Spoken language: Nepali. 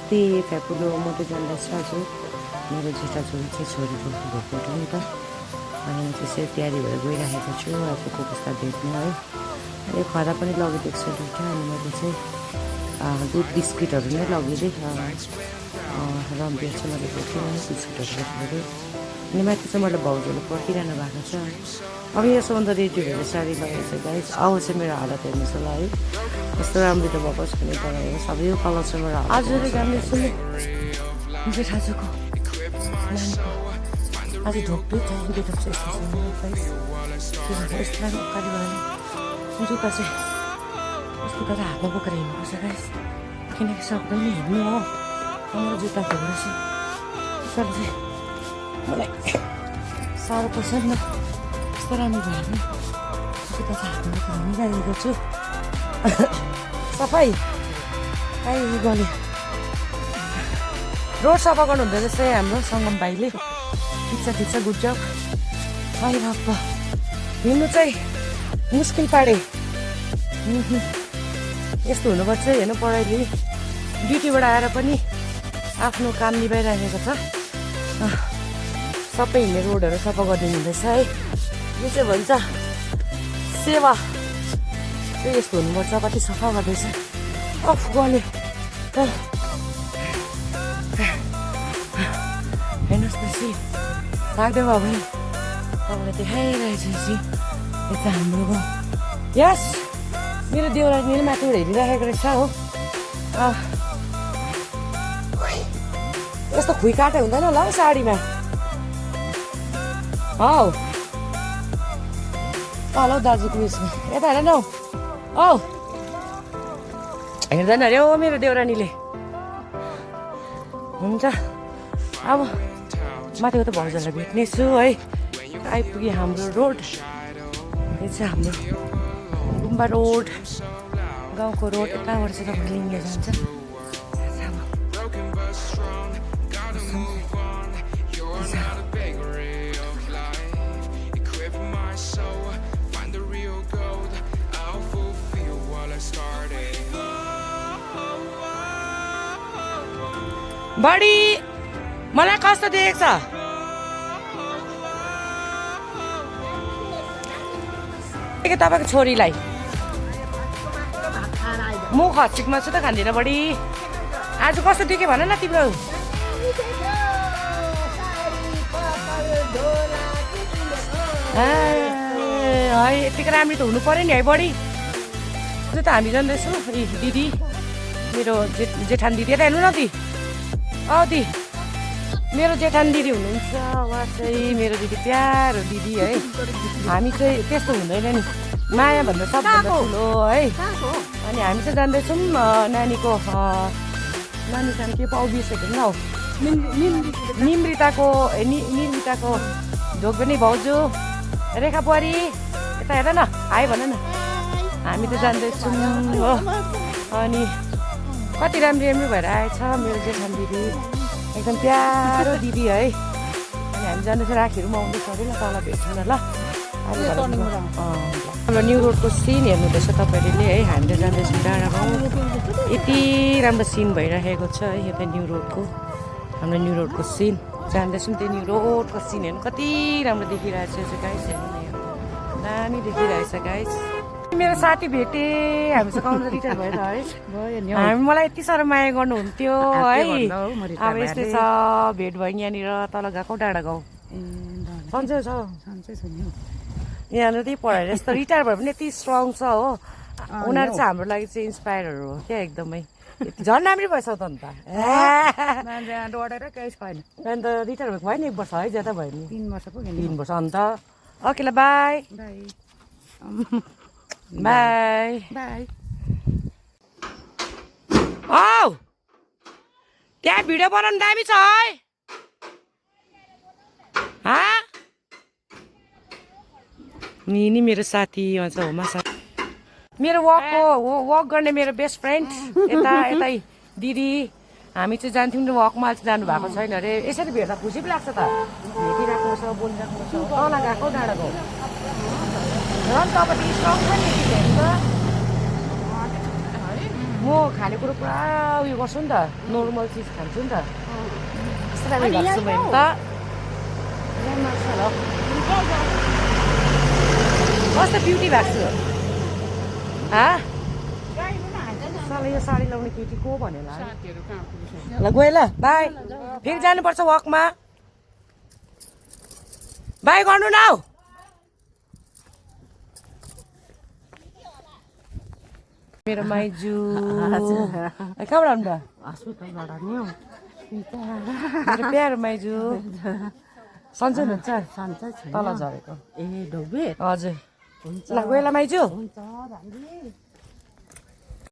अस्ति फ्यापुलो मात्रै जाँदैछ आज मेरो जेठा छोरी चाहिँ छोरीको भोको नि त अनि म त्यसरी तयारी भएर गइरहेको छु आजको पुस्ता भेट्नु है अनि खदा पनि लगिदिएको छु दुइटा अनि मैले चाहिँ दुध बिस्किटहरू नै लगिदिएँ रम्बिया चाहिँ मैले भेटेँ बिस्किटहरू भेटेँ अनि माथि चाहिँ मैले भाउजूले पर्खिरहनु भएको छ अब यसोभन्दा रेडी भएर साडी लगाएको छ गाइस अब चाहिँ मेरो हालत हेर्नुहोस् होला है कस्तो राम्रो त भएको छ भने तर सबै यो कलर चाहिँ मेरो हजुर जान्दैछु जेठाजुको नानीको आज ढोक्दै छ गेटअप चाहिँ यस्तो छ यस्तो राम्रो उकाली भयो जुत्ता चाहिँ यस्तो गरेर हातमा बोकेर हिँड्नुपर्छ गाइस किनकि सक्दैन हिँड्नु हो मेरो जुत्ता खोलेर चाहिँ तर चाहिँ मलाई साह्रो पर्छ नि त कस्तो राम्रो भयो नि जुत्ता चाहिँ हातमा बोकेर हिँडिरहेको छु सफाइ आइ गल्यो रोड सफा गर्नुहुँदो रहेछ हाम्रो सङ्गम भाइले ठिक छ गुड जब खै बाप्प हिँड्नु चाहिँ मुस्किल पाडे यस्तो हुनुपर्छ हेर्नु पढाइले ड्युटीबाट आएर पनि आफ्नो काम निभाइरहेको छ सबै हिँड्ने रोडहरू सफा गरिदिनु हुँदैछ है यो चाहिँ भन्छ सेवा चाहिँ यस्तो हुनुपर्छ कति सफा गर्दैछ अफ गर्ने हेर्नुहोस् त सी लाग्दैन भयो भने तपाईँलाई देखाइरहेको छु यता हाम्रो गाउँ यस मेरो देउरानीले माथिबाट हेरिराखेको रहेछ हो यस्तो खुइ काटे हुँदैन होला हौ साडीमा हौ हौ दाजुको उयसमा यता हेर न हौ हेर्दैन अरे हो मेरो देउरानीले हुन्छ अब माथिको त भाउजूलाई भेट्नेछु है आइपुग्यो हाम्रो रोड यो चाहिँ हाम्रो गुम्बा रोड गाउँको रोड यताबाट चाहिँ तपाईँ लिङ्गे जान्छ बडी मलाई कस्तो देखेको छ तपाईँको छोरीलाई म खच्चिकमा छु त खाँदिनँ बडी आज कस्तो देखेँ भन न तिम्रो है यतिको राम्रो त हुनु पऱ्यो नि है बडी त्यो त हामी जाँदैछौँ दिदी मेरो जेठान दिदी यता हेर्नु न दि दि मेरो जेठान दिदी हुनुहुन्छ उहाँ चाहिँ मेरो दिदी प्यारो दिदी है हामी चाहिँ त्यस्तो हुँदैन नि माया भन्दा सबभन्दा ठुलो है अनि हामी चाहिँ जान्दैछौँ नानीको नानी के पाउ बिर्सेको नि हौ निर्मिताको ढोकबेनी भाउजू रेखा बुहारी यता हेर न हाई भन न हामी त जान्दैछौँ हो अनि कति राम्रो भएर आएछ मेरो जेठान दिदी एकदम प्यारो दिदी है अनि हामी जाँदैछौँ राखीहरू पनि आउँदैछ अरे ल तल भेट्छ न ल हाम्रो न्यु रोडको सिन हेर्नुहुँदैछ तपाईँहरूले है हामीले जाँदैछौँ डाँडा गाउँ यति राम्रो सिन भइरहेको छ है यता न्यु रोडको हाम्रो न्यु रोडको सिन जाँदैछौँ त्यो न्यु रोडको सिन हेर्नु कति राम्रो देखिरहेको छ गाइस हेर्नु न यहाँ दामी देखिरहेछ गाइस मेरो साथी भेटे हामीसँग आउनु रिटायर भएर है हामी मलाई यति साह्रो माया गर्नुहुन्थ्यो है अब यस्तै छ भेट भयो यहाँनिर तल गएको डाँडा गाउँ सन्चै छ यहाँनिर त्यही पढाएर यस्तो रिटायर भए पनि यति स्ट्रङ छ हो उनीहरू चाहिँ हाम्रो लागि चाहिँ इन्सपायरहरू हो क्या एकदमै झन् राम्रो भएछ त अन्त डढेर केही छैन अन्त रिटायर भएको भयो नि 1 वर्ष है ज्यादा भयो नि 3 वर्ष पुग्यो 3 वर्ष अन्त ओके ल बाई बाई बाई औ त्यहाँ भिडियो बनाउनु दामी छ है नि मेरो साथी भन्छ होमा साथी मेरो वक गर्ने मेरो बेस्ट फ्रेन्ड यतै दिदी हामी चाहिँ जान्थ्यौँ नि वकमा चाहिँ जानु भएको छैन अरे यसरी भेट्दा खुसी पो लाग्छ त भेटिराख्नु छ बोलिराख्नु छ तल गएको डाँडा गयो र तपाईँ स्ट्रङ छ नि हेर्नु त म खानेकुरो पुरा उयो गर्छु नि त नर्मल चिज खान्छु नि त कस्तो राम्रो लाग्छ मैले त कस्तो ब्युटी भएको छु साला यो साडी लाउने केटी को भन्यो होला ल गएँ ल बाई फेरि जानुपर्छ वकमा बाई गर्नु न हौ मेरो माइजू कहाँबाट आउनु हस्पिटलबाट नि हौ मेरो प्यारो माइजू सन्चै हुनुहुन्छ सन्चै छ तल झरेको ए डोबे हजुर ल गएँ ल माइजू हुन्छ